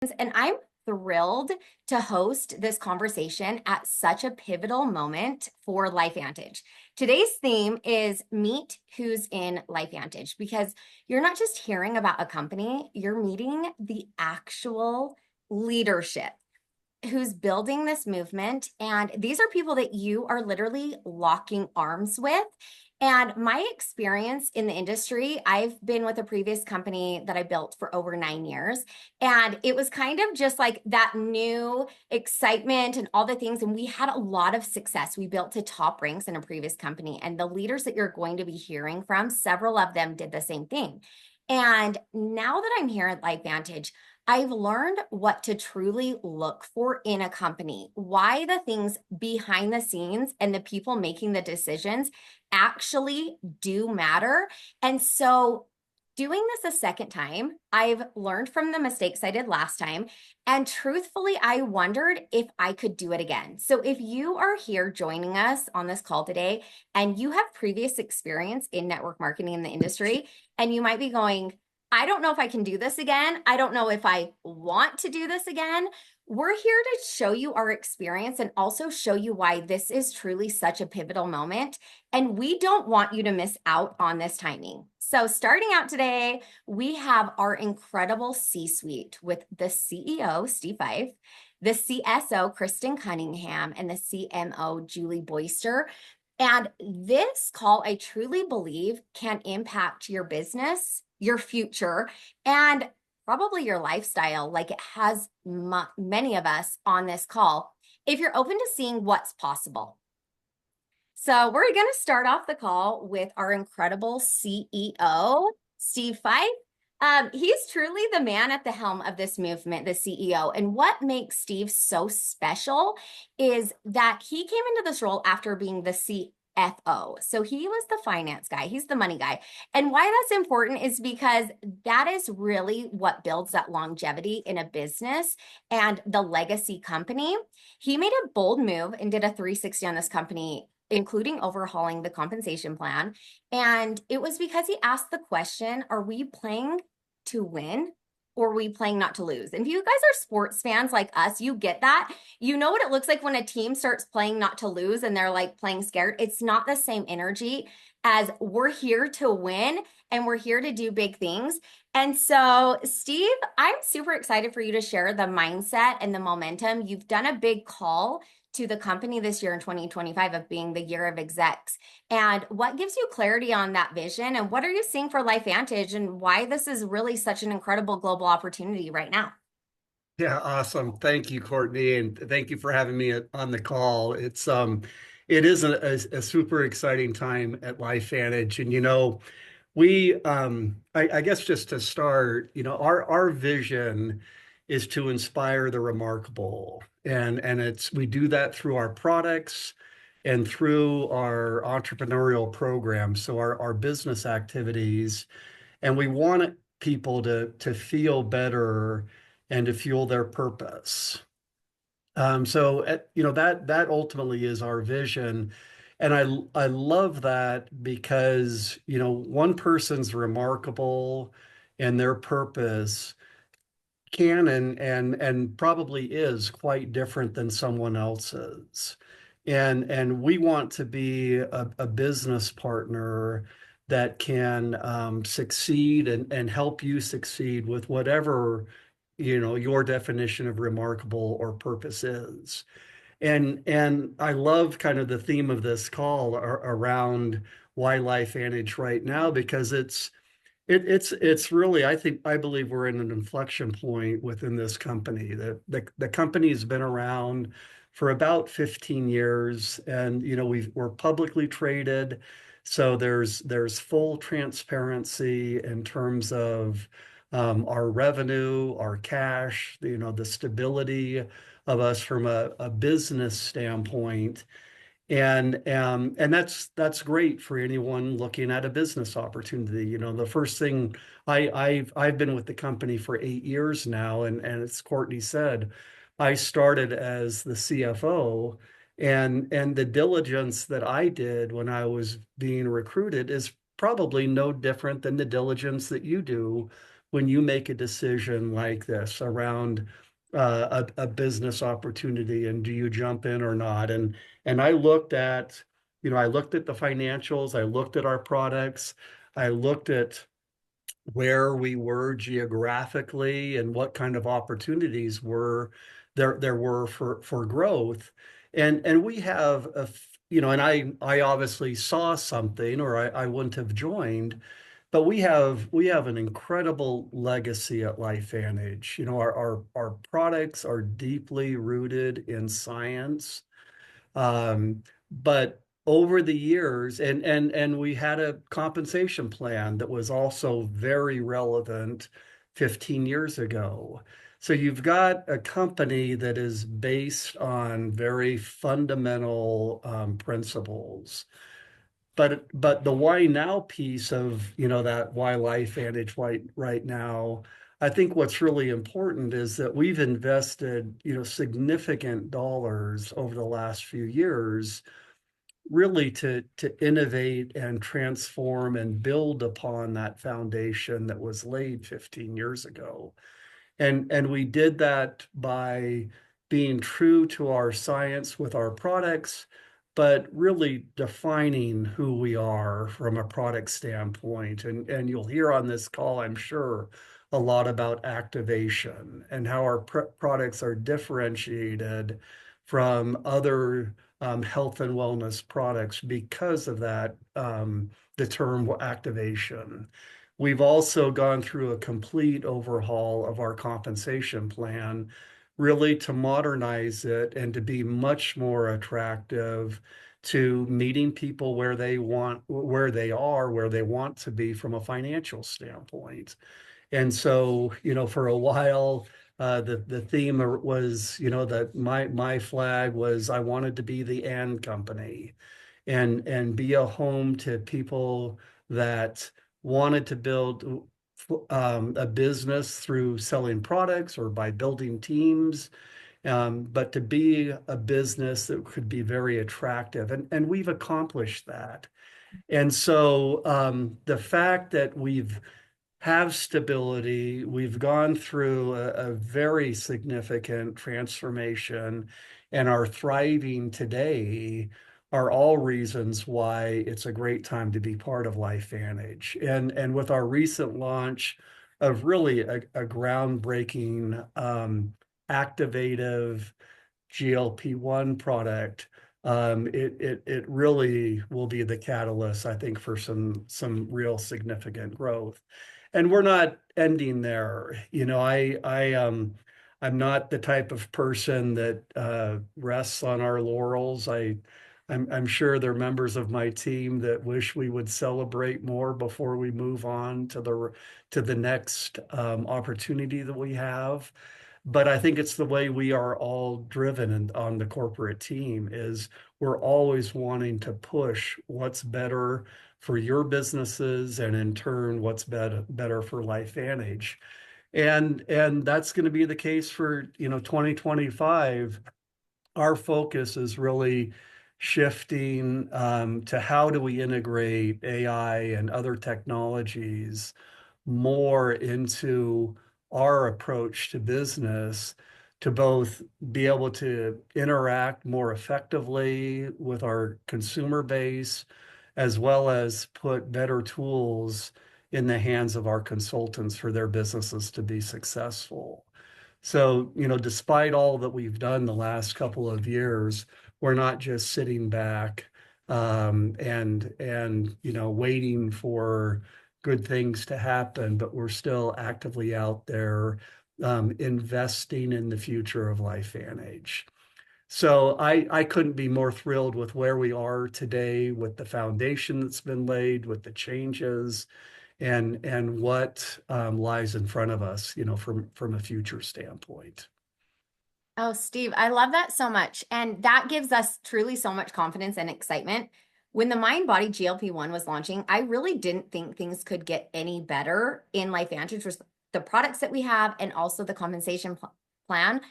And I'm thrilled to host this conversation at such a pivotal moment for LifeVantage. Today's theme is Meet Who's in LifeVantage because you're not just hearing about a company, you're meeting the actual leadership who's building this movement. And these are people that you are literally locking arms with. And my experience in the industry, I've been with a previous company that I built for over 9 years. And it was kind of just like that new excitement and all the things. And we had a lot of success. We built to top ranks in a previous company. And the leaders that you're going to be hearing from, several of them did the same thing. And now that I'm here at LifeVantage, I've learned what to truly look for in a company, why the things behind the scenes and the people making the decisions actually do matter. And so, doing this a second time, I've learned from the mistakes I did last time. And truthfully, I wondered if I could do it again. So, if you are here joining us on this call today and you have previous experience in network marketing in the industry, and you might be going, I don't know if I can do this again. I don't know if I want to do this again. We're here to show you our experience and also show you why this is truly such a pivotal moment. And we don't want you to miss out on this timing. So, starting out today, we have our incredible C suite with the CEO, Steve Fife, the CSO, Kristen Cunningham, and the CMO, Julie Boyster. And this call, I truly believe, can impact your business, your future, and probably your lifestyle, like it has many of us on this call, if you're open to seeing what's possible. So, we're going to start off the call with our incredible CEO, Steve Fife. He's truly the man at the helm of this movement, the CEO. And what makes Steve so special is that he came into this role after being the CFO. So he was the finance guy, he's the money guy. And why that's important is because that is really what builds that longevity in a business and the legacy company. He made a bold move and did a 360 on this company, including overhauling the compensation plan. And it was because he asked the question, are we playing to win or are we playing not to lose? And if you guys are sports fans like us, you get that. You know what it looks like when a team starts playing not to lose and they're like playing scared. It's not the same energy as we're here to win and we're here to do big things. And so, Steve, I'm super excited for you to share the mindset and the momentum. You've done a big call to the company this year in 2025 of being the year of execs. And what gives you clarity on that vision? And what are you seeing for LifeVantage and why this is really such an incredible global opportunity right now? Yeah, awesome. Thank you, Courtney, and thank you for having me on the call. It is a super exciting time at LifeVantage, and I guess just to start, our vision is to inspire the remarkable, and we do that through our products and through our entrepreneurial programs, so our business activities, and we want people to feel better and to fuel their purpose. That ultimately is our vision. And I love that because, one person's remarkable and their purpose can and probably is quite different than someone else's. And we want to be a business partner that can succeed and help you succeed with whatever, your definition of remarkable or purpose is. And I love kind of the theme of this call around why LifeVantage right now, because it's really, I believe we're in an inflection point within this company. The company has been around for about 15 years, and we're publicly traded, so there's full transparency in terms of our revenue, our cash, the stability of us from a business standpoint. And that's great for anyone looking at a business opportunity. The first thing I've been with the company for 8 years now, and as Courtney said, I started as the CFO, and the diligence that I did when I was being recruited is probably no different than the diligence that you do when you make a decision like this around a business opportunity, and do you jump in or not? And I looked at, I looked at the financials, I looked at our products, I looked at where we were geographically and what kind of opportunities were there were for growth. And we have and I obviously saw something, or I wouldn't have joined, but we have an incredible legacy at LifeVantage. Our products are deeply rooted in science. But over the years, and we had a compensation plan that was also very relevant 15 years ago. So you've got a company that is based on very fundamental principles. But the why now piece of, that why LifeVantage right now, I think what's really important is that we've invested, significant dollars over the last few years really to innovate and transform and build upon that foundation that was laid 15 years ago. And we did that by being true to our science with our products, but really defining who we are from a product standpoint. And you'll hear on this call, I'm sure, a lot about activation and how our products are differentiated from other health and wellness products because of that, the term activation. We've also gone through a complete overhaul of our compensation plan, really to modernize it and to be much more attractive to meeting people where they want, where they are, where they want to be from a financial standpoint. And so, for a while, the theme was, that my flag was I wanted to be the and company, and be a home to people that wanted to build a business through selling products or by building teams, but to be a business that could be very attractive. And we've accomplished that. And so the fact that we've have stability. We've gone through a very significant transformation and are thriving today are all reasons why it's a great time to be part of LifeVantage. And with our recent launch of really a groundbreaking activative GLP-1 product, it really will be the catalyst, I think, for some real significant growth. And we're not ending there. I'm not the type of person that rests on our laurels. I'm sure there are members of my team that wish we would celebrate more before we move on to the next opportunity that we have. But I think it's the way we are all driven on the corporate team is we're always wanting to push what's better for your businesses and in turn what's better for LifeVantage. And that's going to be the case for 2025. Our focus is really shifting to how do we integrate AI and other technologies more into our approach to business to both be able to interact more effectively with our consumer base, as well as put better tools in the hands of our consultants for their businesses to be successful. So, despite all that we've done the last couple of years, we're not just sitting back and waiting for good things to happen, but we're still actively out there investing in the future of LifeVantage. So I couldn't be more thrilled with where we are today, with the foundation that's been laid, with the changes, and what lies in front of us, from a future standpoint. Oh, Steve, I love that so much. And that gives us truly so much confidence and excitement. When the MindBody GLP-1 was launching, I really didn't think things could get any better in LifeVantage with the products that we have and also the compensation plan.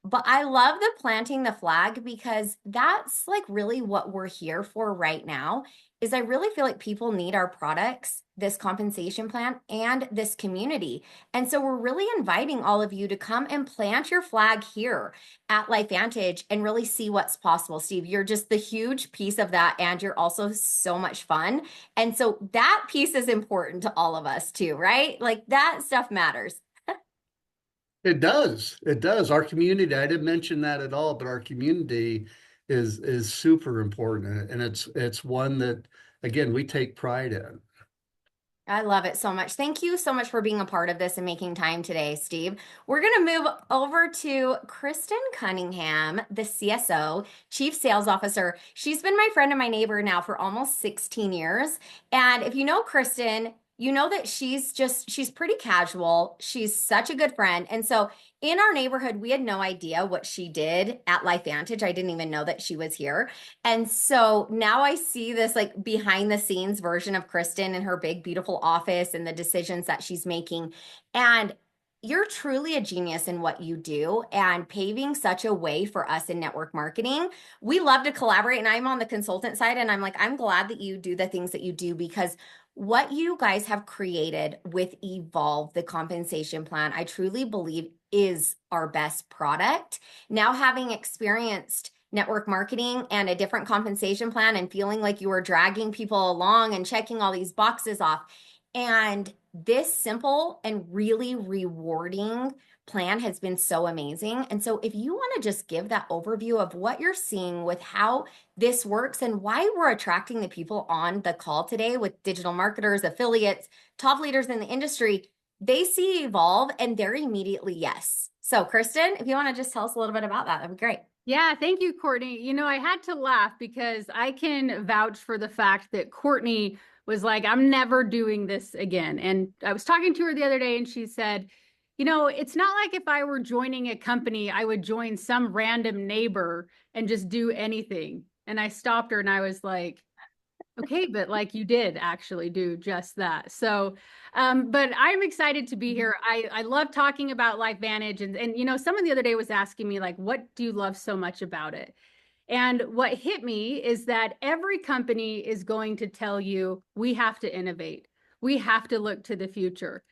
But I love the planting the flag because that's like really what we're here for right now. Is I really feel like people need our products, this compensation plan, and this community. And so we're really inviting all of you to come and plant your flag here at LifeVantage and really see what's possible. Steve, you're just the huge piece of that, and you're also so much fun. And so that piece is important to all of us too, right? Like that stuff matters. It does. It does. Our community, I didn't mention that at all, but our community is super important. And it's one that again we take pride in. I love it so much. Thank you so much for being a part of this and making time today, Steve. We're going to move over to Kristen Cunningham, the CSO, Chief Sales Officer. She's been my friend and my neighbor now for almost 16 years. And if you know Kristen, you know that she's pretty casual. She's such a good friend. And so in our neighborhood, we had no idea what she did at LifeVantage. I didn't even know that she was here. And so now I see this like behind the scenes version of Kristen in her big, beautiful office and the decisions that she's making. And you're truly a genius in what you do and paving such a way for us in network marketing. We love to collaborate, and I'm on the consultant side, and I'm like, I'm glad that you do the things that you do because what you guys have created with Evolve, the compensation plan, I truly believe is our best product. Now, having experienced network marketing and a different compensation plan and feeling like you were dragging people along and checking all these boxes off. And this simple and really rewarding plan has been so amazing. And so if you want to just give that overview of what you're seeing with how this works and why we're attracting the people on the call today with digital marketers, affiliates, top leaders in the industry, they see Evolve and they're immediately yes. So Kristen, if you want to just tell us a little bit about that, that'd be great. Yeah, thank you, Courtney. You know, I had to laugh because I can vouch for the fact that Courtney was like, I'm never doing this again. And I was talking to her the other day and she said, you know, it's not like if I were joining a company, I would join some random neighbor and just do anything. And I stopped her and I was like, okay, but like you did actually do just that. So, but I'm excited to be here. I love talking about LifeVantage, and you know, someone the other day was asking me like, what do you love so much about it? And what hit me is that every company is going to tell you we have to innovate. We have to look to the future.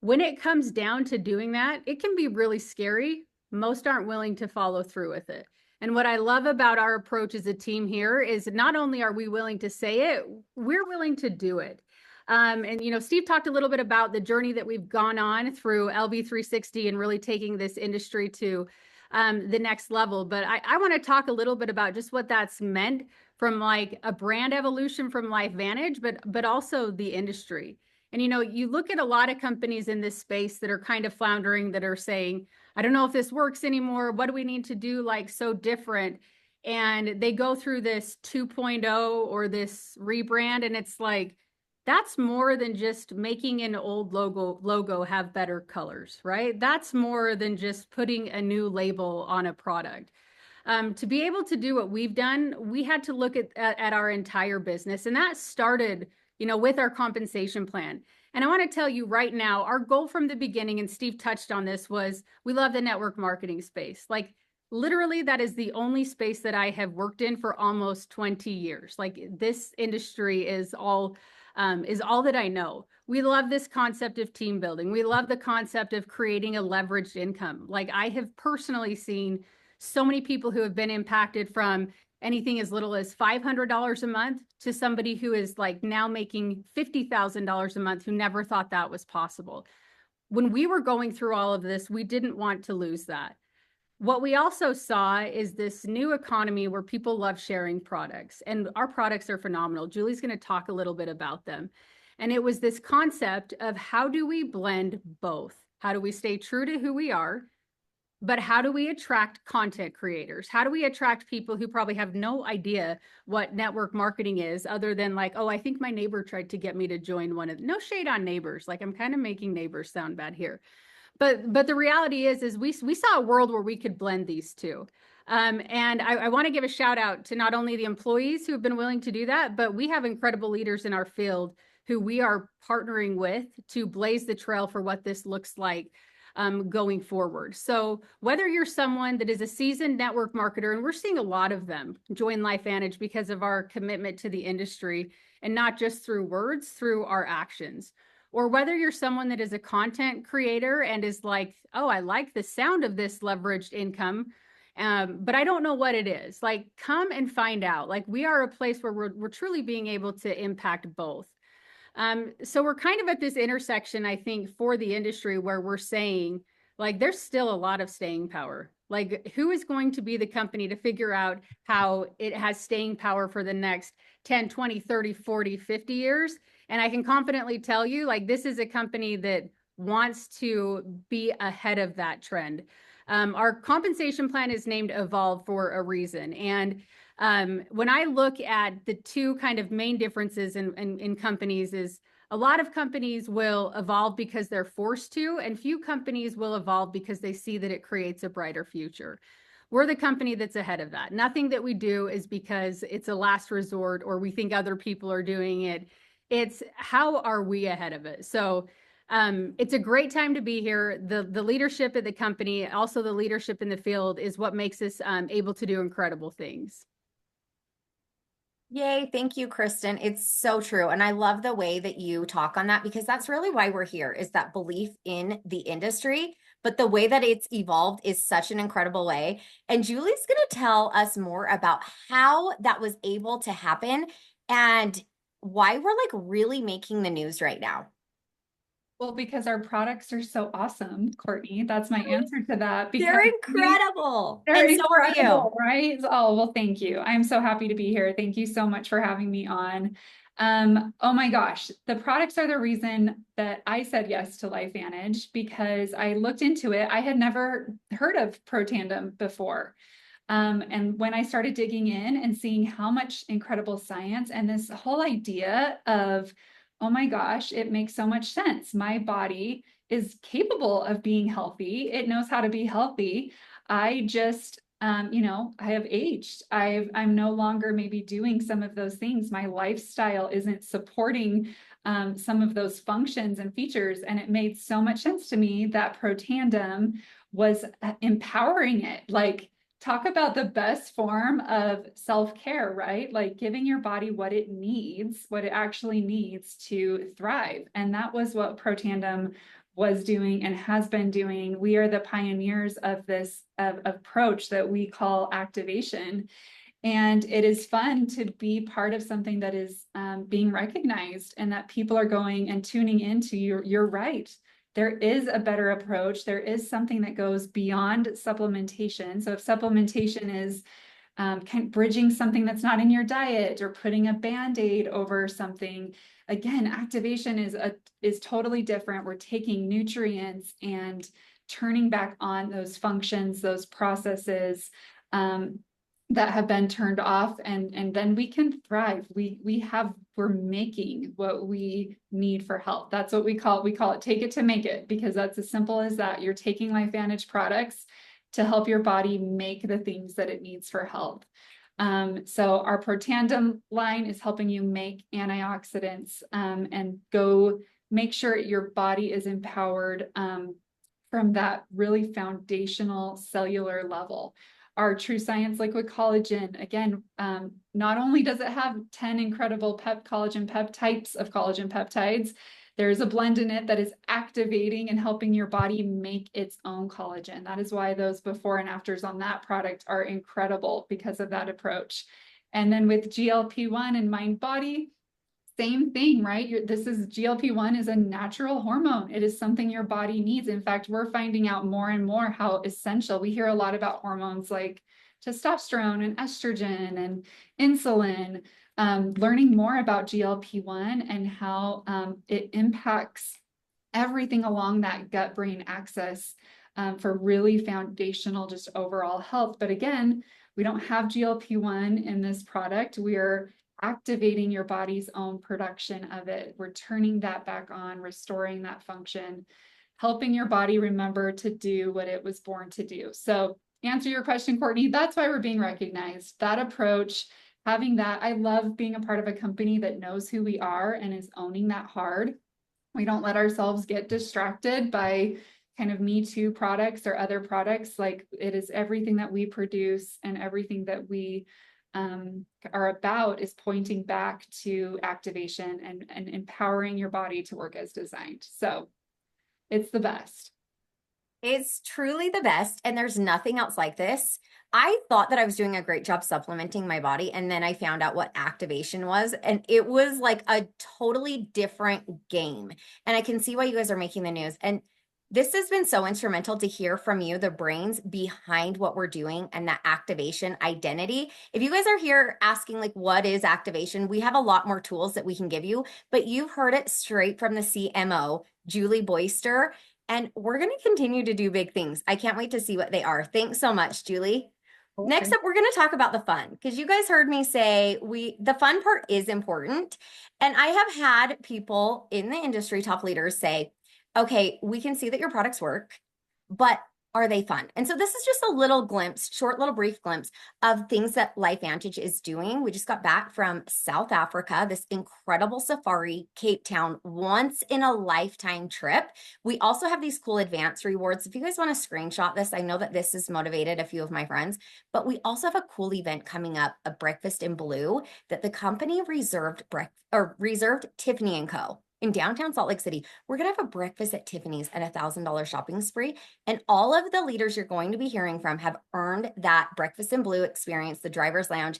When it comes down to doing that, it can be really scary. Most aren't willing to follow through with it. And what I love about our approach as a team here is not only are we willing to say it, we're willing to do it. And you know, Steve talked a little bit about the journey that we've gone on through LV360 and really taking this industry to the next level. But I want to talk a little bit about just what that's meant from like a brand evolution from LifeVantage, but also the industry. And you know, you look at a lot of companies in this space that are kind of floundering, that are saying, I don't know if this works anymore. What do we need to do like so different? And they go through this 2.0 or this rebrand, and it's like, that's more than just making an old logo have better colors, right? That's more than just putting a new label on a product. To be able to do what we've done, we had to look at our entire business, and that started, you know, with our compensation plan. And I want to tell you right now, our goal from the beginning, and Steve touched on this, was we love the network marketing space. Like literally, that is the only space that I have worked in for almost 20 years. Like this industry is all that I know. We love this concept of team building. We love the concept of creating a leveraged income. Like I have personally seen so many people who have been impacted from anything as little as $500 a month to somebody who is like now making $50,000 a month who never thought that was possible. When we were going through all of this, we didn't want to lose that. What we also saw is this new economy where people love sharing products, and our products are phenomenal. Julie's going to talk a little bit about them. And it was this concept of how do we blend both? How do we stay true to who we are? But how do we attract content creators? How do we attract people who probably have no idea what network marketing is other than like, oh, I think my neighbor tried to get me to join one of, no shade on neighbors. Like I'm kind of making neighbors sound bad here. But the reality is we saw a world where we could blend these two. And I want to give a shout out to not only the employees who have been willing to do that, but we have incredible leaders in our field who we are partnering with to blaze the trail for what this looks like going forward. So whether you're someone that is a seasoned network marketer, and we're seeing a lot of them join LifeVantage because of our commitment to the industry, and not just through words, through our actions. Or whether you're someone that is a content creator and is like, oh, I like the sound of this leveraged income, but I don't know what it is. Like, come and find out. Like, we are a place where we're truly being able to impact both. So we're kind of at this intersection, I think, for the industry where we're saying, like, there's still a lot of staying power. Like, who is going to be the company to figure out how it has staying power for the next 10, 20, 30, 40, 50 years? And I can confidently tell you, like, this is a company that wants to be ahead of that trend. Our compensation plan is named Evolve for a reason. And when I look at the two kind of main differences in companies is a lot of companies will evolve because they're forced to, and few companies will evolve because they see that it creates a brighter future. We're the company that's ahead of that. Nothing that we do is because it's a last resort or we think other people are doing it. It's how are we ahead of it? So it's a great time to be here. The leadership at the company, also the leadership in the field, is what makes us able to do incredible things. Yay, thank you, Kristen. It's so true. And I love the way that you talk on that because that's really why we're here is that belief in the industry. But the way that it's evolved is such an incredible way. And Julie's going to tell us more about how that was able to happen and why we're like really making the news right now. Well, because our products are so awesome, Courtney. That's my answer to that. Because They're incredible. they're And so are you. incredible, right? Oh, well, thank you. I'm so happy to be here. Thank you so much for having me on. Oh my gosh, the products are the reason that I said yes to LifeVantage because I looked into it. I had never heard of Protandim before. And when I started digging in and seeing how much incredible science and this whole idea of, oh my gosh, it makes so much sense. My body is capable of being healthy. It knows how to be healthy. I just, I have aged. I'm no longer maybe doing some of those things. My lifestyle isn't supporting some of those functions and features. And it made so much sense to me that Protandim was empowering it. Like, talk about the best form of self-care, right? Like giving your body what it needs, what it actually needs to thrive. And that was what Protandim was doing and has been doing. We are the pioneers of this approach that we call activation. And it is fun to be part of something that is being recognized and that people are going and tuning into. You're right. There is a better approach. There is something that goes beyond supplementation. So if supplementation is kind of bridging something that's not in your diet or putting a Band-Aid over something, again, activation is totally different. We're taking nutrients and turning back on those functions, those processes that have been turned off, and then we can thrive. We're making what we need for health. That's what we call it take it to make it, because that's as simple as that. You're taking LifeVantage products to help your body make the things that it needs for health. So our Protandim line is helping you make antioxidants and go make sure your body is empowered from that really foundational cellular level. Our True Science Liquid Collagen, again, not only does it have 10 incredible collagen types of collagen peptides, there's a blend in it that is activating and helping your body make its own collagen. That is why those before and afters on that product are incredible because of that approach. And then with GLP-1 and Mind Body, same thing, right? GLP-1 is a natural hormone. It is something your body needs. In fact, we're finding out more and more how essential. We hear a lot about hormones like testosterone and estrogen and insulin, learning more about GLP-1 and how it impacts everything along that gut-brain axis for really foundational, just overall health. But again, we don't have GLP-1 in this product. We are activating your body's own production of it. We're turning that back on, restoring that function, helping your body remember to do what it was born to do. So answer your question, Courtney, that's why we're being recognized. That approach, having that, I love being a part of a company that knows who we are and is owning that hard. We don't let ourselves get distracted by kind of Me Too products or other products. Like, it is everything that we produce and everything that we are about is pointing back to activation and empowering your body to work as designed. So it's the best. It's truly the best, and there's nothing else like this. I thought that I was doing a great job supplementing my body, and then I found out what activation was, and it was like a totally different game. And I can see why you guys are making the news. And this has been so instrumental to hear from you, the brains behind what we're doing and that activation identity. If you guys are here asking, like, what is activation? We have a lot more tools that we can give you, but you've heard it straight from the CMO, Julie Boyster. And we're going to continue to do big things. I can't wait to see what they are. Thanks so much, Julie. Okay. Next up, we're going to talk about the fun, because you guys heard me say the fun part is important. And I have had people in the industry, top leaders, say, okay, we can see that your products work, but are they fun? And so this is just a little glimpse, short little brief glimpse of things that LifeVantage is doing. We just got back from South Africa, this incredible safari, Cape Town, once in a lifetime trip. We also have these cool advanced rewards. If you guys want to screenshot this, I know that this has motivated a few of my friends, but we also have a cool event coming up, a Breakfast in Blue, that the company reserved Tiffany & Co. in downtown Salt Lake City. We're going to have a breakfast at Tiffany's at $1,000 shopping spree. And all of the leaders you're going to be hearing from have earned that Breakfast in Blue experience, the driver's lounge,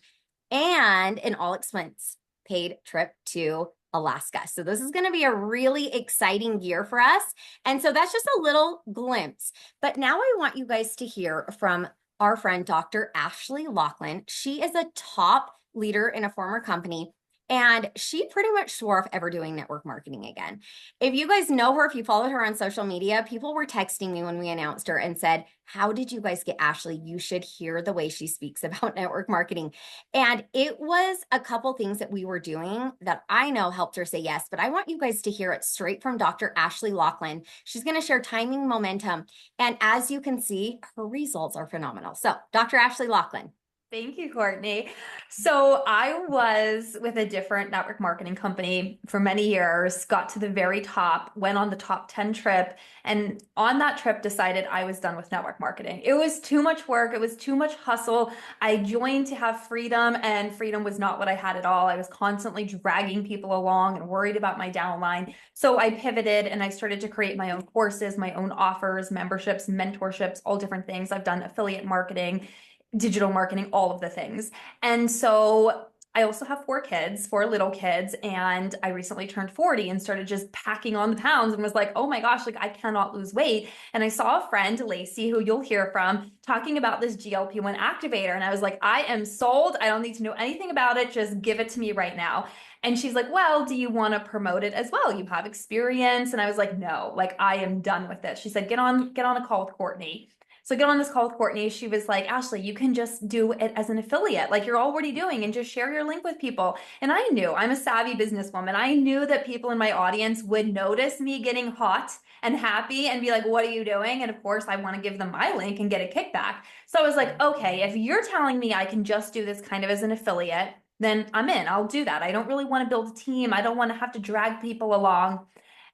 and an all expense paid trip to Alaska. So this is going to be a really exciting year for us. And so that's just a little glimpse. But now I want you guys to hear from our friend, Dr. Ashley Laughlin. She is a top leader in a former company, and she pretty much swore off ever doing network marketing again. If you guys know her, if you followed her on social media, people were texting me when we announced her and said, how did you guys get Ashley? You should hear the way she speaks about network marketing. And it was a couple things that we were doing that I know helped her say yes, but I want you guys to hear it straight from Dr. Ashley Laughlin. She's going to share timing, momentum, and as you can see, her results are phenomenal. So Dr. Ashley Laughlin. Thank you, Courtney. So I was with a different network marketing company for many years, got to the very top, went on the top 10 trip, and on that trip decided I was done with network marketing. It was too much work. It was too much hustle. I joined to have freedom, and freedom was not what I had at all. I was constantly dragging people along and worried about my downline. So I pivoted and I started to create my own courses, my own offers, memberships, mentorships, all different things. I've done affiliate marketing, digital marketing, all of the things. And so I also have 4 little kids, and I recently turned 40 and started just packing on the pounds and was like, oh my gosh, like I cannot lose weight. And I saw a friend, Lacey, who you'll hear from, talking about this GLP-1 activator. And I was like, I am sold. I don't need to know anything about it. Just give it to me right now. And she's like, well, do you want to promote it as well? You have experience. And I was like, no, like I am done with it. She said, get on a call with Courtney. So I get on this call with Courtney. She was like, Ashley, you can just do it as an affiliate like you're already doing and just share your link with people. And I knew, I'm a savvy businesswoman. I knew that people in my audience would notice me getting hot and happy and be like, what are you doing? And of course, I want to give them my link and get a kickback. So I was like, okay, if you're telling me I can just do this kind of as an affiliate, then I'm in. I'll do that. I don't really want to build a team. I don't want to have to drag people along.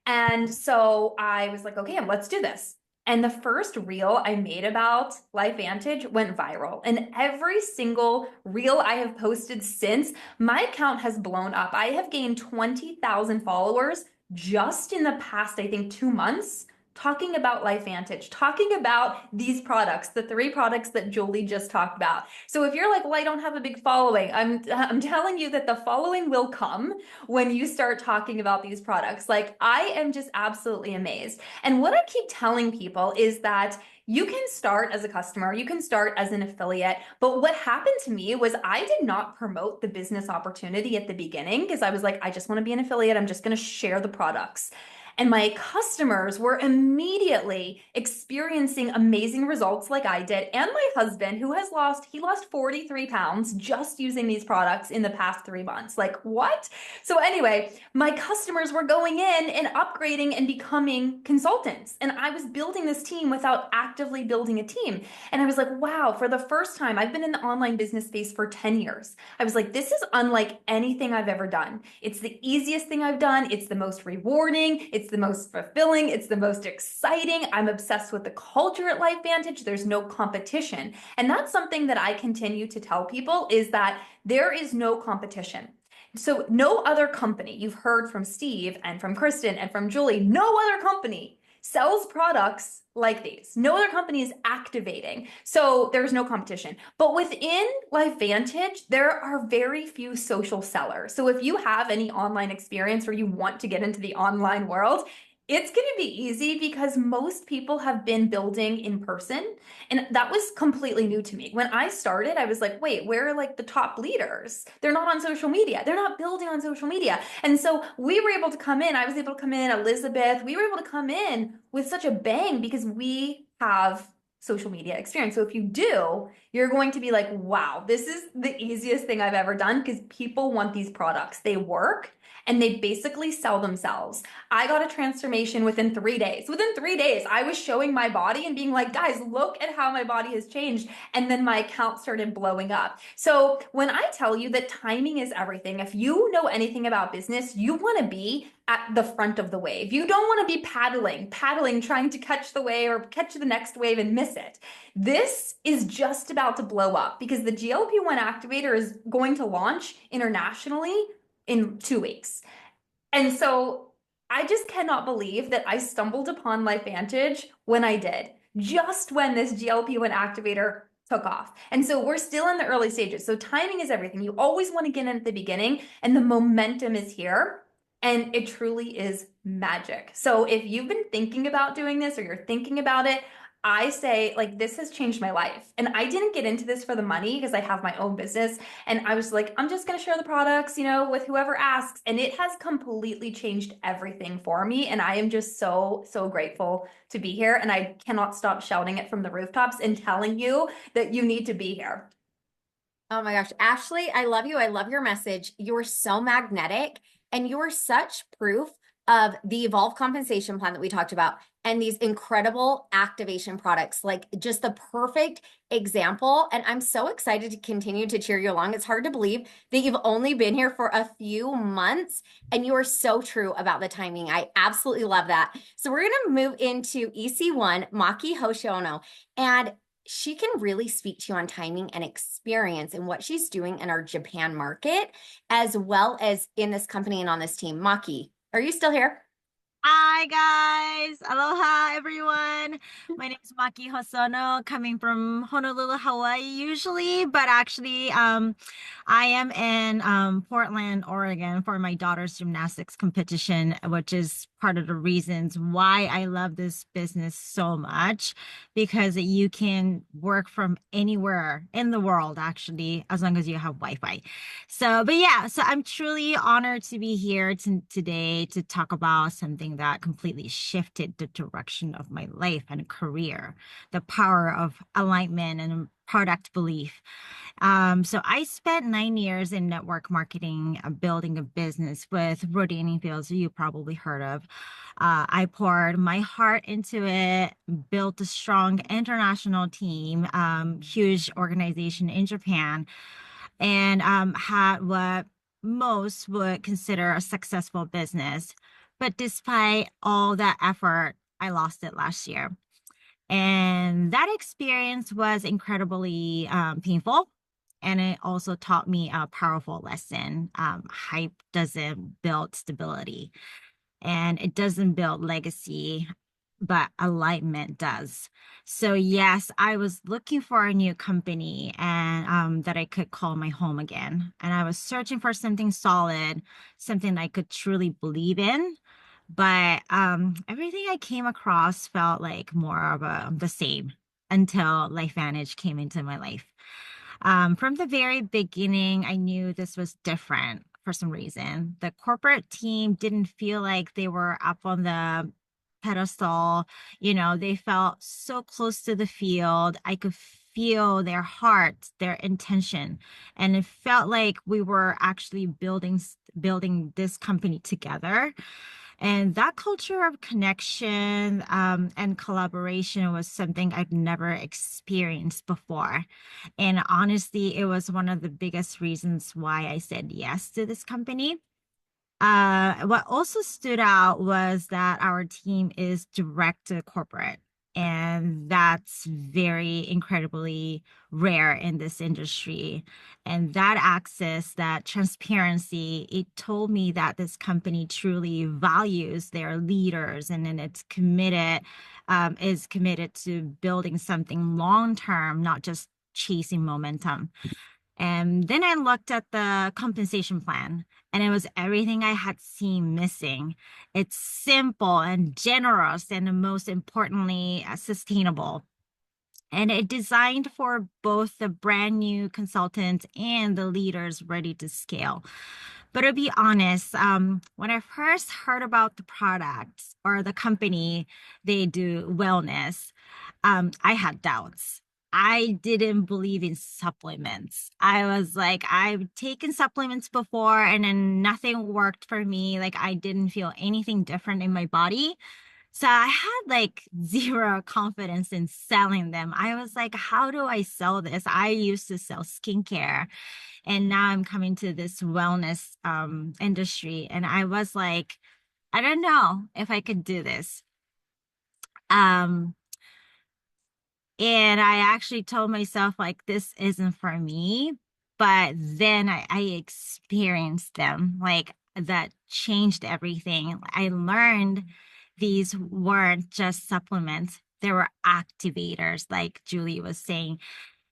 And so I was like, okay, let's do this. And the first reel I made about LifeVantage went viral. And every single reel I have posted since, my account has blown up. I have gained 20,000 followers just in the past, I think, 2 months, talking about LifeVantage, talking about these products, the 3 products that Julie just talked about. So if you're like, well, I don't have a big following, I'm telling you that the following will come when you start talking about these products. Like, I am just absolutely amazed. And what I keep telling people is that you can start as a customer, you can start as an affiliate, but what happened to me was I did not promote the business opportunity at the beginning because I was like, I just want to be an affiliate, I'm just going to share the products. And my customers were immediately experiencing amazing results like I did. And my husband, who has lost 43 pounds just using these products in the past 3 months. Like, what? So anyway, my customers were going in and upgrading and becoming consultants. And I was building this team without actively building a team. And I was like, wow, for the first time, I've been in the online business space for 10 years. I was like, this is unlike anything I've ever done. It's the easiest thing I've done. It's the most rewarding. It's It's the most fulfilling. It's the most exciting. I'm obsessed with the culture at LifeVantage. There's no competition. And that's something that I continue to tell people is that there is no competition. So no other company, you've heard from Steve and from Kristen and from Julie, no other company sells products like these. No other company is activating. So there's no competition. But within LifeVantage, there are very few social sellers. So if you have any online experience or you want to get into the online world, it's going to be easy because most people have been building in person. And that was completely new to me. When I started, I was like, wait, where are like the top leaders? They're not on social media. They're not building on social media. And so we were able to come in. I was able to come in, Elizabeth, we were able to come in with such a bang because we have social media experience. So if you do, you're going to be like, wow, this is the easiest thing I've ever done because people want these products. They work and they basically sell themselves. I got a transformation within 3 days. Within 3 days, I was showing my body and being like, guys, look at how my body has changed. And then my account started blowing up. So when I tell you that timing is everything, if you know anything about business, you want to be at the front of the wave. You don't want to be paddling, trying to catch the wave or catch the next wave and miss it. This is just about to blow up because the GLP-1 activator is going to launch internationally in 2 weeks. And so I just cannot believe that I stumbled upon LifeVantage when I did, just when this GLP-1 activator took off. And so we're still in the early stages. So timing is everything. You always want to get in at the beginning and the momentum is here. And it truly is magic. So if you've been thinking about doing this or you're thinking about it, I say like this has changed my life. And I didn't get into this for the money because I have my own business. And I was like, I'm just going to share the products, with whoever asks. And it has completely changed everything for me. And I am just so, so grateful to be here. And I cannot stop shouting it from the rooftops and telling you that you need to be here. Oh my gosh, Ashley, I love you. I love your message. You're so magnetic and you're such proof of the Evolve compensation plan that we talked about and these incredible activation products, like just the perfect example. And I'm so excited to continue to cheer you along. It's hard to believe that you've only been here for a few months and you are so true about the timing. I absolutely love that. So we're going to move into EC1, Maki Hoshiono, and she can really speak to you on timing and experience and what she's doing in our Japan market, as well as in this company and on this team. Maki, are you still here? Hi guys, aloha everyone. My name is Maki Hosono, coming from Honolulu, Hawaii usually, but actually I am in Portland, Oregon for my daughter's gymnastics competition, which is part of the reasons why I love this business so much, because you can work from anywhere in the world actually, as long as you have Wi-Fi. So I'm truly honored to be here today to talk about something that completely shifted the direction of my life and career, the power of alignment and product belief. So I spent 9 years in network marketing, building a business with Rodani Fields, who you probably heard of. I poured my heart into it, built a strong international team, huge organization in Japan, and had what most would consider a successful business. But despite all that effort, I lost it last year. And that experience was incredibly painful. And it also taught me a powerful lesson. Hype doesn't build stability and it doesn't build legacy, but alignment does. So yes, I was looking for a new company and that I could call my home again. And I was searching for something solid, something I could truly believe in. But everything I came across felt like more of the same until LifeVantage came into my life. From the very beginning, I knew this was different for some reason. The corporate team didn't feel like they were up on the pedestal. They felt so close to the field. I could feel their heart, their intention, and it felt like we were actually building this company together. And that culture of connection and collaboration was something I've never experienced before. And honestly, it was one of the biggest reasons why I said yes to this company. What also stood out was that our team is direct to corporate, and that's very incredibly rare in this industry. And that access, that transparency, it told me that this company truly values their leaders, and then is committed to building something long term, not just chasing momentum. And then I looked at the compensation plan, and it was everything I had seen missing. It's simple and generous, and most importantly, sustainable. And it designed for both the brand new consultants and the leaders ready to scale. But to be honest, when I first heard about the product or the company, they do wellness, I had doubts. I didn't believe in supplements. I was like, I've taken supplements before and then nothing worked for me. Like, I didn't feel anything different in my body. So I had like zero confidence in selling them. I was like, how do I sell this? I used to sell skincare, and now I'm coming to this wellness industry. And I was like, I don't know if I could do this. Um, and I actually told myself, like, this isn't for me. But then I experienced them, like, that changed everything. I learned these weren't just supplements, they were activators, like Julie was saying.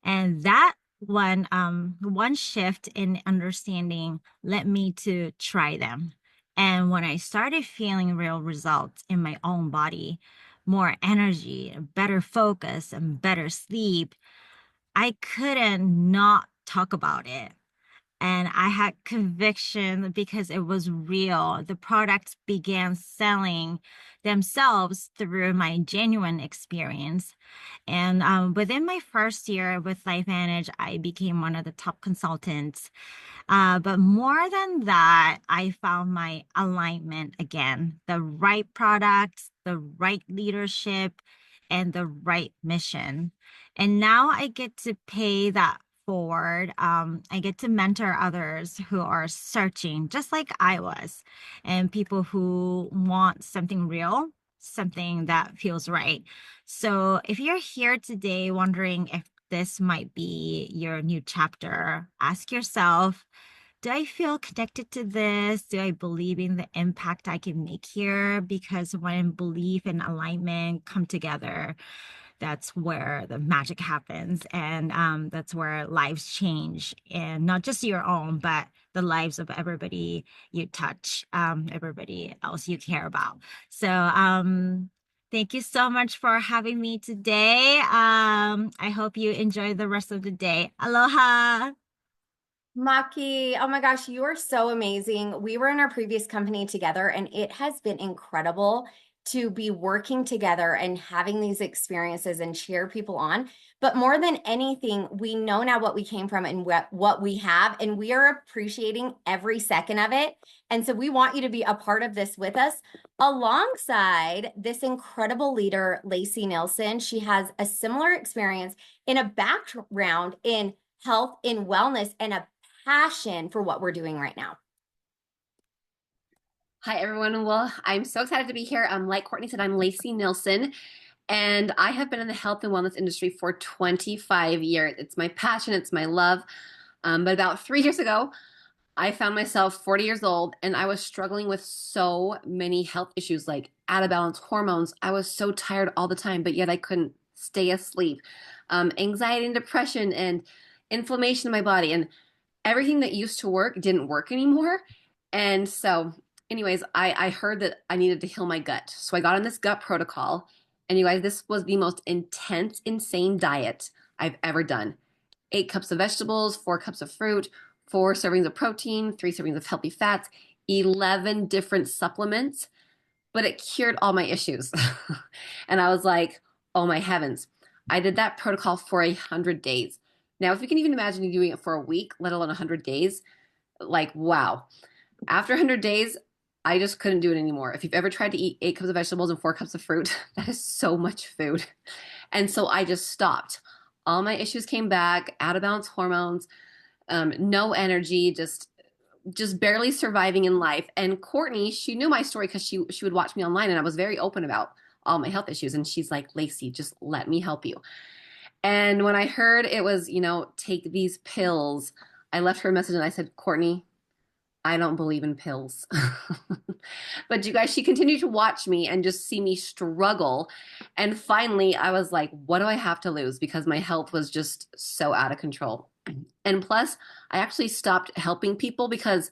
And that one shift in understanding led me to try them. And when I started feeling real results in my own body, more energy, better focus, and better sleep, I couldn't not talk about it. And I had conviction because it was real. The products began selling themselves through my genuine experience. And within my first year with LifeVantage, I became one of the top consultants. But more than that, I found my alignment again, the right products, the right leadership, and the right mission. And now I get to pay that forward. I get to mentor others who are searching, just like I was, and people who want something real, something that feels right. So if you're here today wondering if this might be your new chapter, ask yourself, do I feel connected to this? Do I believe in the impact I can make here? Because when belief and alignment come together, that's where the magic happens. And that's where lives change. And not just your own, but the lives of everybody you touch, everybody else you care about. So thank you so much for having me today. I hope you enjoy the rest of the day. Aloha. Maki, oh my gosh, you are so amazing. We were in our previous company together, and it has been incredible to be working together and having these experiences and cheer people on. But more than anything, we know now what we came from and what we have, and we are appreciating every second of it. And so we want you to be a part of this with us alongside this incredible leader, Lacey Nilsson. She has a similar experience in a background in health, in wellness, and a passion for what we're doing right now. Hi, everyone. Well, I'm so excited to be here. Like Courtney said, I'm Lacey Nilsson, and I have been in the health and wellness industry for 25 years. It's my passion, it's my love. But about 3 years ago, I found myself 40 years old, and I was struggling with so many health issues like out of balance hormones. I was so tired all the time, but yet I couldn't stay asleep. Anxiety and depression and inflammation in my body, and everything that used to work didn't work anymore. And so anyways, I heard that I needed to heal my gut. So I got on this gut protocol. And you guys, this was the most intense, insane diet I've ever done. 8 cups of vegetables, 4 cups of fruit, 4 servings of protein, 3 servings of healthy fats, 11 different supplements, but it cured all my issues. And I was like, oh my heavens. I did that protocol for 100 days. Now, if you can even imagine doing it for a week, let alone 100 days, like, wow. After 100 days, I just couldn't do it anymore. If you've ever tried to eat 8 cups of vegetables and 4 cups of fruit, that is so much food. And so I just stopped. All my issues came back, out of balance hormones, no energy, just just barely surviving in life. And Courtney, she knew my story because she would watch me online, and I was very open about all my health issues. And she's like, Lacey, just let me help you. And when I heard it was, take these pills, I left her a message and I said, Courtney, I don't believe in pills. But you guys, she continued to watch me and just see me struggle. And finally, I was like, what do I have to lose? Because my health was just so out of control. And plus, I actually stopped helping people because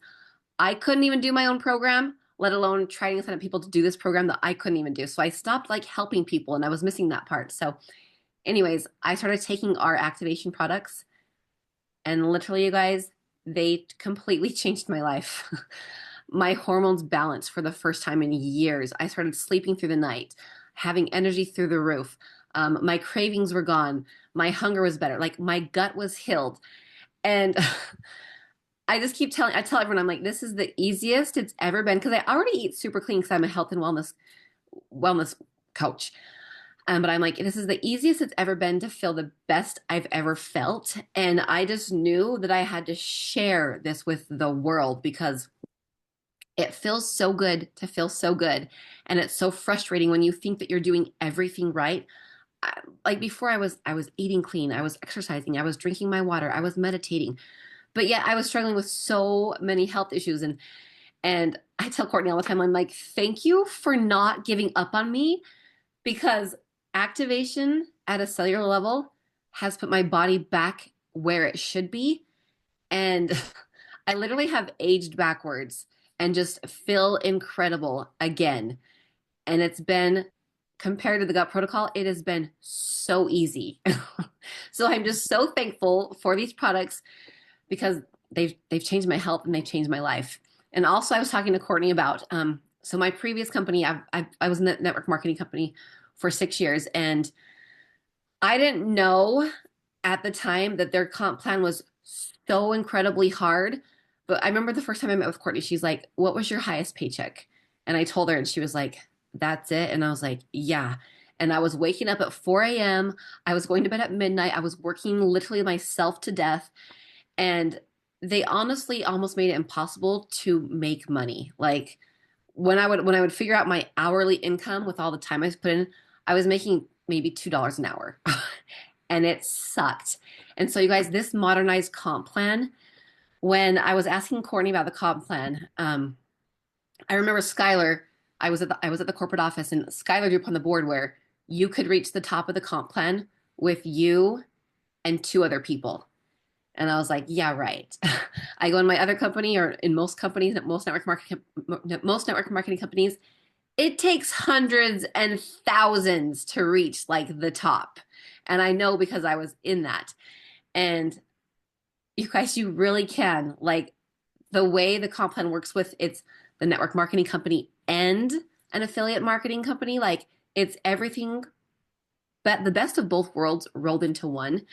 I couldn't even do my own program, let alone trying to sign up people to do this program that I couldn't even do. So I stopped like helping people, and I was missing that part. So anyways, I started taking our activation products, and literally, you guys, they completely changed my life. My hormones balanced for the first time in years. I started sleeping through the night, having energy through the roof. My cravings were gone. My hunger was better. Like my gut was healed. And I just I tell everyone, I'm like, this is the easiest it's ever been, because I already eat super clean because I'm a health and wellness coach. But I'm like, this is the easiest it's ever been to feel the best I've ever felt. And I just knew that I had to share this with the world because it feels so good to feel so good. And it's so frustrating when you think that you're doing everything right. Like before I was eating clean, I was exercising, I was drinking my water, I was meditating, but yet I was struggling with so many health issues. And I tell Courtney all the time, I'm like, thank you for not giving up on me, because activation at a cellular level has put my body back where it should be. And I literally have aged backwards and just feel incredible again. And it's been, compared to the gut protocol, it has been so easy. So I'm just so thankful for these products because they've changed my health and they've changed my life. And also I was talking to Courtney about, so my previous company, I was in the network marketing company for 6 years, and I didn't know at the time that their comp plan was so incredibly hard. But I remember the first time I met with Courtney, she's like, what was your highest paycheck? And I told her, and she was like, that's it. And I was like, yeah. And I was waking up at 4 a.m. I was going to bed at midnight. I was working literally myself to death. And they honestly almost made it impossible to make money. Like when I would figure out my hourly income with all the time I put in, I was making maybe $2 an hour. And it sucked. And so you guys, this modernized comp plan, when I was asking Courtney about the comp plan, I remember Skylar, I was at the corporate office, and Skylar drew up on the board where you could reach the top of the comp plan with you and 2 other people. And I was like, yeah, right. I go in my other company, or in most companies, most network marketing companies, it takes hundreds and thousands to reach like the top. And I know because I was in that. And you guys, you really can. Like the way the comp plan works with, it's the network marketing company and an affiliate marketing company. Like it's everything, but the best of both worlds rolled into one.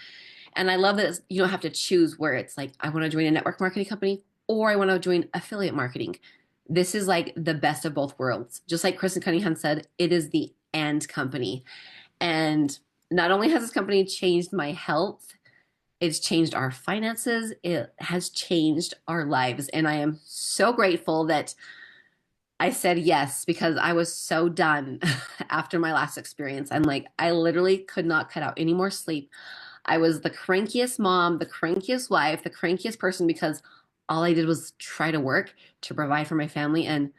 And I love that you don't have to choose where it's like, I want to join a network marketing company or I want to join affiliate marketing. This is like the best of both worlds. Just like Kristen Cunningham said, it is the and company. And not only has this company changed my health, it's changed our finances. It has changed our lives. And I am so grateful that I said yes, because I was so done after my last experience. I'm like, I literally could not cut out any more sleep. I was the crankiest mom, the crankiest wife, the crankiest person, because all I did was try to work to provide for my family. And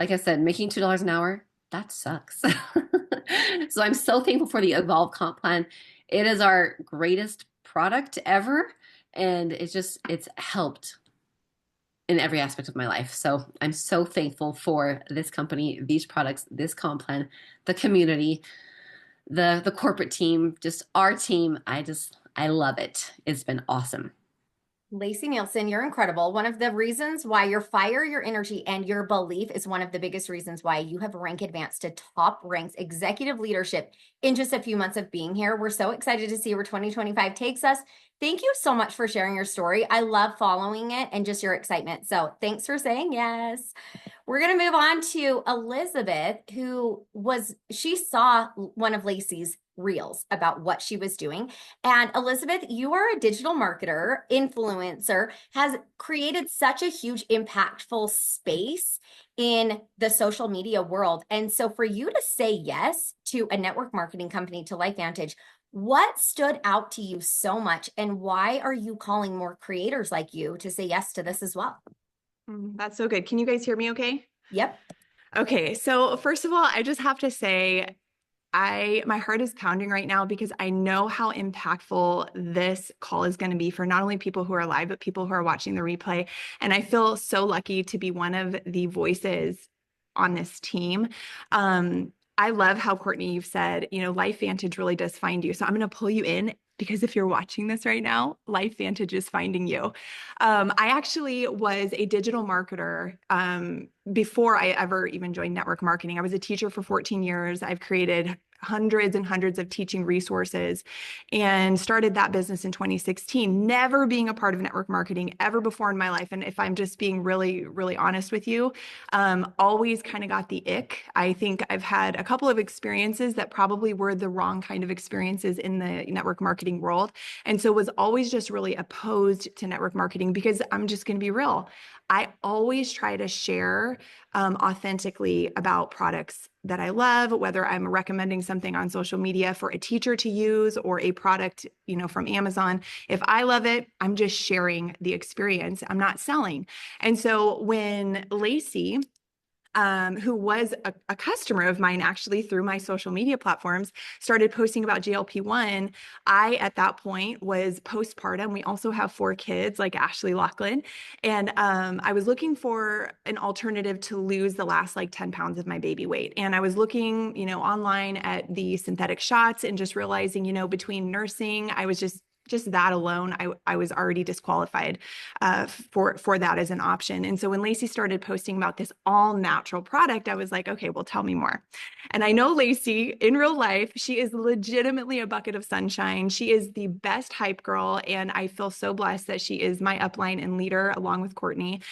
like I said, making $2 an hour, that sucks. So I'm so thankful for the Evolve Comp Plan. It is our greatest product ever. And it's helped in every aspect of my life. So I'm so thankful for this company, these products, this comp plan, the community, the corporate team, just our team. I love it. It's been awesome. Lacey Nielsen, you're incredible. One of the reasons why your fire, your energy, and your belief is one of the biggest reasons why you have rank advanced to top ranks executive leadership in just a few months of being here. We're so excited to see where 2025 takes us. Thank you so much for sharing your story. I love following it and just your excitement. So thanks for saying yes. We're going to move on to Elizabeth, she saw one of Lacey's reels about what she was doing. And Elizabeth, you are a digital marketer, influencer, has created such a huge impactful space in the social media world. And so for you to say yes to a network marketing company, to LifeVantage, what stood out to you so much, and why are you calling more creators like you to say yes to this as well? That's so good. Can you guys hear me okay? Yep. Okay, so first of all, I just have to say, my heart is pounding right now because I know how impactful this call is going to be for not only people who are live, but people who are watching the replay. And I feel so lucky to be one of the voices on this team. I love how, Courtney, you've said, LifeVantage really does find you. So I'm going to pull you in, because if you're watching this right now, LifeVantage is finding you. I actually was a digital marketer before I ever even joined network marketing. I was a teacher for 14 years. I've created hundreds and hundreds of teaching resources and started that business in 2016, never being a part of network marketing ever before in my life. And if I'm just being really, really honest with you, always kind of got the ick. I think I've had a couple of experiences that probably were the wrong kind of experiences in the network marketing world. And so was always just really opposed to network marketing, because I'm just going to be real. I always try to share authentically about products that I love, whether I'm recommending something on social media for a teacher to use or a product, from Amazon. If I love it, I'm just sharing the experience. I'm not selling. And so when Lacey, who was a customer of mine actually through my social media platforms, started posting about GLP-1, I, at that point, was postpartum. We also have 4 kids, like Ashley Lachlan. And I was looking for an alternative to lose the last 10 pounds of my baby weight. And I was looking, online at the synthetic shots and just realizing, between nursing, I was just that alone, I was already disqualified for that as an option. And so when Lacey started posting about this all natural product, I was like, okay, well, tell me more. And I know Lacey in real life, she is legitimately a bucket of sunshine. She is the best hype girl. And I feel so blessed that she is my upline and leader along with Courtney.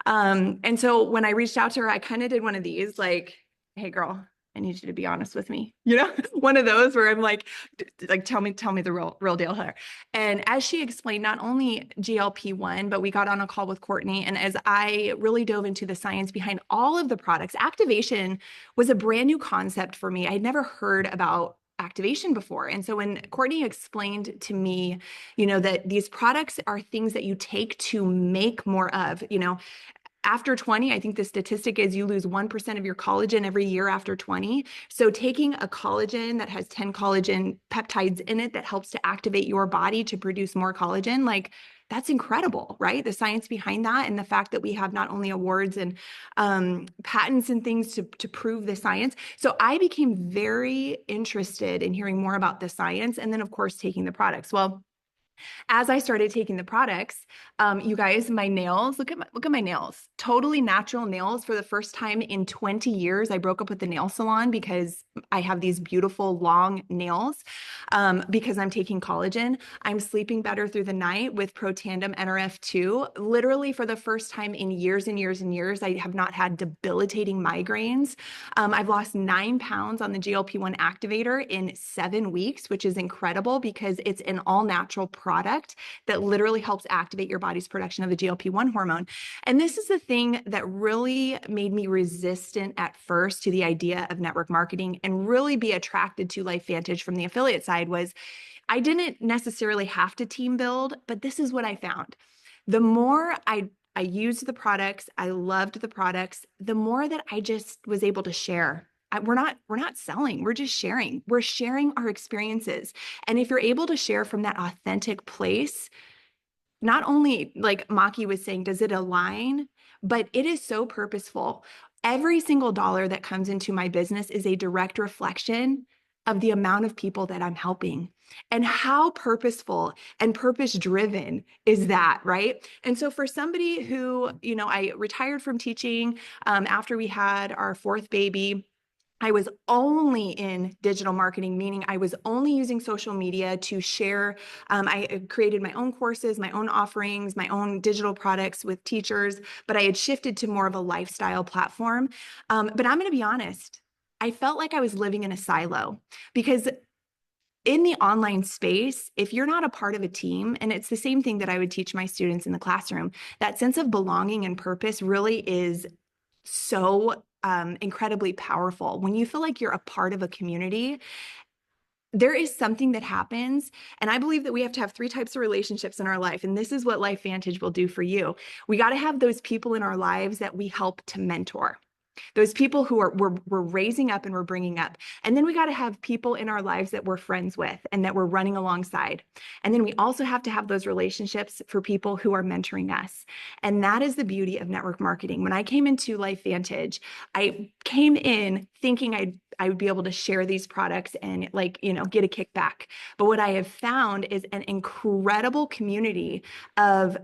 And so when I reached out to her, I kind of did one of these, hey girl, I need you to be honest with me. One of those where I'm like, tell me the real deal here. And as she explained, not only GLP-1, but we got on a call with Courtney. And as I really dove into the science behind all of the products, activation was a brand new concept for me. I'd never heard about activation before. And so when Courtney explained to me, that these products are things that you take to make more of, after 20, I think the statistic is you lose 1% of your collagen every year after 20. So taking a collagen that has 10 collagen peptides in it that helps to activate your body to produce more collagen, that's incredible, right? The science behind that, and the fact that we have not only awards and patents and things to prove the science. So I became very interested in hearing more about the science, and then of course taking the products. Well, as I started taking the products, you guys, my nails, look at my nails, totally natural nails. For the first time in 20 years, I broke up with the nail salon because I have these beautiful long nails because I'm taking collagen. I'm sleeping better through the night with Protandim NRF2. Literally for the first time in years and years and years, I have not had debilitating migraines. I've lost 9 pounds on the GLP-1 activator in 7 weeks, which is incredible because it's an all natural product that literally helps activate your body's production of the GLP-1 hormone. And this is the thing that really made me resistant at first to the idea of network marketing and really be attracted to LifeVantage from the affiliate side. Was I didn't necessarily have to team build, but this is what I found. The more I used the products, I loved the products, the more that I just was able to share. We're not selling, we're just sharing. We're sharing our experiences. And if you're able to share from that authentic place, not only, like Maki was saying, does it align, but it is so purposeful. Every single dollar that comes into my business is a direct reflection of the amount of people that I'm helping. And how purposeful and purpose-driven is that, right? And so for somebody who, I retired from teaching after we had our 4th baby. I was only in digital marketing, meaning I was only using social media to share. I created my own courses, my own offerings, my own digital products with teachers, but I had shifted to more of a lifestyle platform. But I'm going to be honest, I felt like I was living in a silo because in the online space, if you're not a part of a team, and it's the same thing that I would teach my students in the classroom, that sense of belonging and purpose really is so incredibly powerful. When you feel like you're a part of a community, there is something that happens. And I believe that we have to have 3 types of relationships in our life. And this is what LifeVantage will do for you. We got to have those people in our lives that we help to mentor. Those people who we're raising up and we're bringing up. And then we got to have people in our lives that we're friends with and that we're running alongside. And then we also have to have those relationships for people who are mentoring us. And that is the beauty of network marketing. When I came into LifeVantage, I came in thinking I would be able to share these products and like, get a kickback. But what I have found is an incredible community of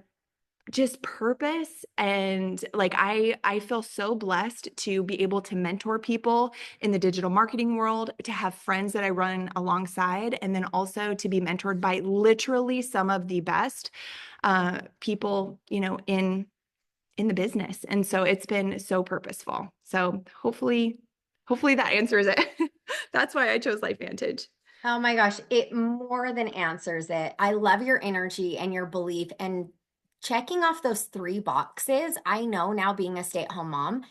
just purpose. And like, I feel so blessed to be able to mentor people in the digital marketing world, to have friends that I run alongside, and then also to be mentored by literally some of the best people, in the business. And so it's been so purposeful. So hopefully that answers it. That's why I chose LifeVantage. Oh my gosh, it more than answers it. I love your energy and your belief and checking off those 3 boxes. I know now, being a stay-at-home mom,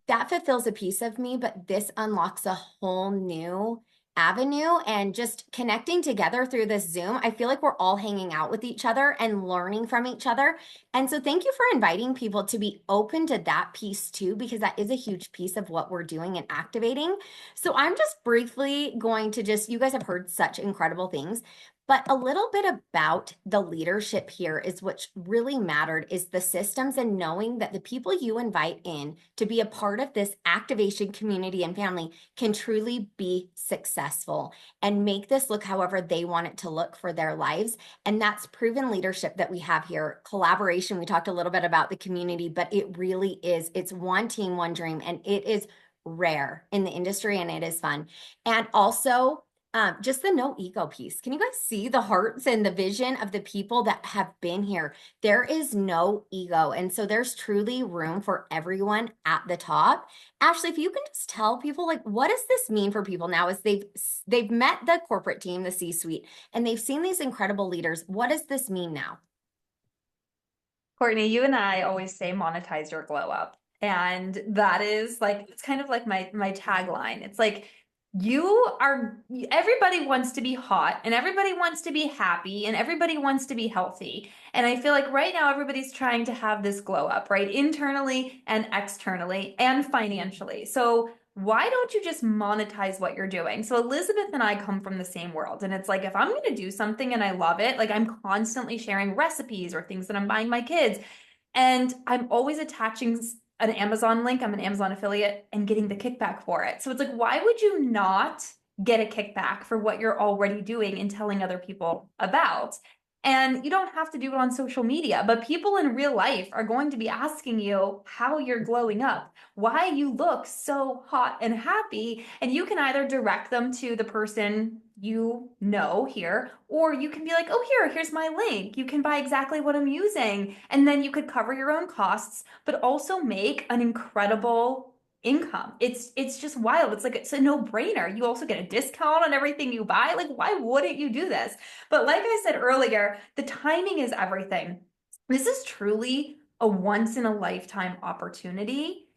that fulfills a piece of me, but this unlocks a whole new avenue. And just connecting together through this Zoom, I feel like we're all hanging out with each other and learning from each other. And so thank you for inviting people to be open to that piece too, because that is a huge piece of what we're doing and activating. So I'm just briefly going to you guys have heard such incredible things, but a little bit about the leadership here is what really mattered, is the systems and knowing that the people you invite in to be a part of this activation community and family can truly be successful and make this look however they want it to look for their lives. And that's proven leadership that we have here. Collaboration, we talked a little bit about the community, but it really is, it's one team, one dream, and it is rare in the industry and it is fun. And also, just the no ego piece. Can you guys see the hearts and the vision of the people that have been here? There is no ego. And so there's truly room for everyone at the top. Ashley, if you can just tell people, like, what does this mean for people now as they've met the corporate team, the C-suite, and they've seen these incredible leaders? What does this mean now? Courtney, you and I always say monetize your glow up. And that is like, it's kind of like my tagline. It's like, everybody wants to be hot and everybody wants to be happy and everybody wants to be healthy. And I feel like right now everybody's trying to have this glow up, right? Internally and externally and financially. So why don't you just monetize what you're doing? So Elizabeth and I come from the same world. And it's like, if I'm going to do something and I love it, like I'm constantly sharing recipes or things that I'm buying my kids. And I'm always attaching an Amazon link, I'm an Amazon affiliate, and getting the kickback for it. So it's like, why would you not get a kickback for what you're already doing and telling other people about? And you don't have to do it on social media, but people in real life are going to be asking you how you're glowing up, why you look so hot and happy. And you can either direct them to the person you know here, or you can be like, oh, here's my link. You can buy exactly what I'm using. And then you could cover your own costs, but also make an incredible income. It's just wild. It's like, it's a no-brainer. You also get a discount on everything you buy. Like, why wouldn't you do this? But like I said earlier, the timing is everything. This is truly a once in a lifetime opportunity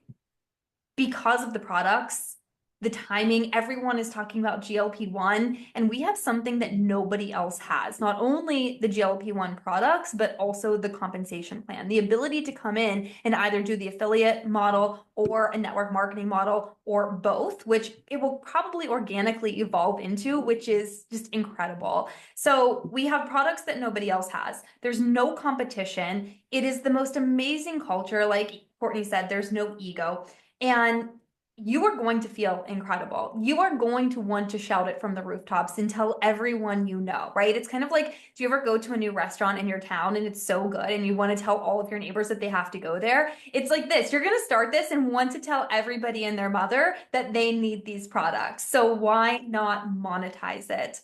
because of the products, the timing. Everyone is talking about GLP-1, and we have something that nobody else has. Not only the GLP-1 products, but also the compensation plan, the ability to come in and either do the affiliate model or a network marketing model or both, which it will probably organically evolve into, which is just incredible. So we have products that nobody else has. There's no competition. It is the most amazing culture. Like Courtney said, there's no ego. And you are going to feel incredible. You are going to want to shout it from the rooftops and tell everyone you know, right? It's kind of like, do you ever go to a new restaurant in your town and it's so good and you want to tell all of your neighbors that they have to go there? It's like this. You're going to start this and want to tell everybody and their mother that they need these products. So why not monetize it?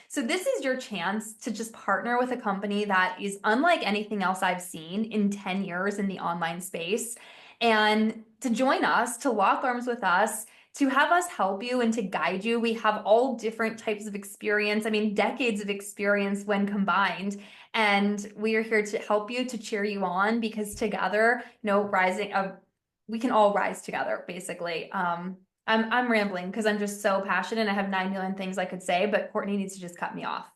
So this is your chance to just partner with a company that is unlike anything else I've seen in 10 years in the online space, and to join us, to lock arms with us, to have us help you and to guide you. We have all different types of experience. I mean, decades of experience when combined. And we are here to help you, to cheer you on, because together, we can all rise together, basically. I'm rambling because I'm just so passionate. I have 9 million things I could say, but Courtney needs to just cut me off.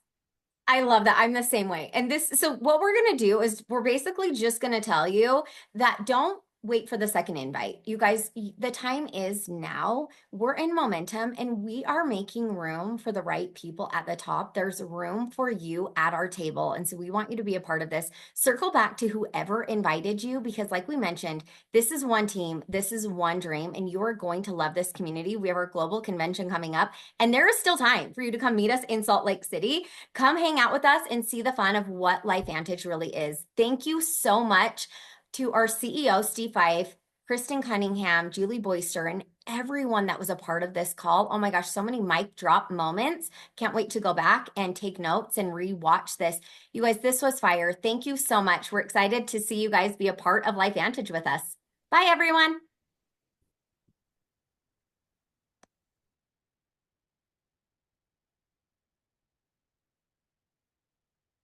I love that. I'm the same way. And so what we're going to do is we're basically just going to tell you that don't wait for the second invite. You guys, the time is now. We're in momentum and we are making room for the right people at the top. There's room for you at our table. And so we want you to be a part of this. Circle back to whoever invited you, because like we mentioned, this is one team, this is one dream, and you are going to love this community. We have our global convention coming up, and there is still time for you to come meet us in Salt Lake City. Come hang out with us and see the fun of what LifeVantage really is. Thank you so much to our CEO, Steve Fife, Kristen Cunningham, Julie Boyster, and everyone that was a part of this call. Oh my gosh, so many mic drop moments. Can't wait to go back and take notes and rewatch this. You guys, this was fire. Thank you so much. We're excited to see you guys be a part of LifeVantage with us. Bye, everyone.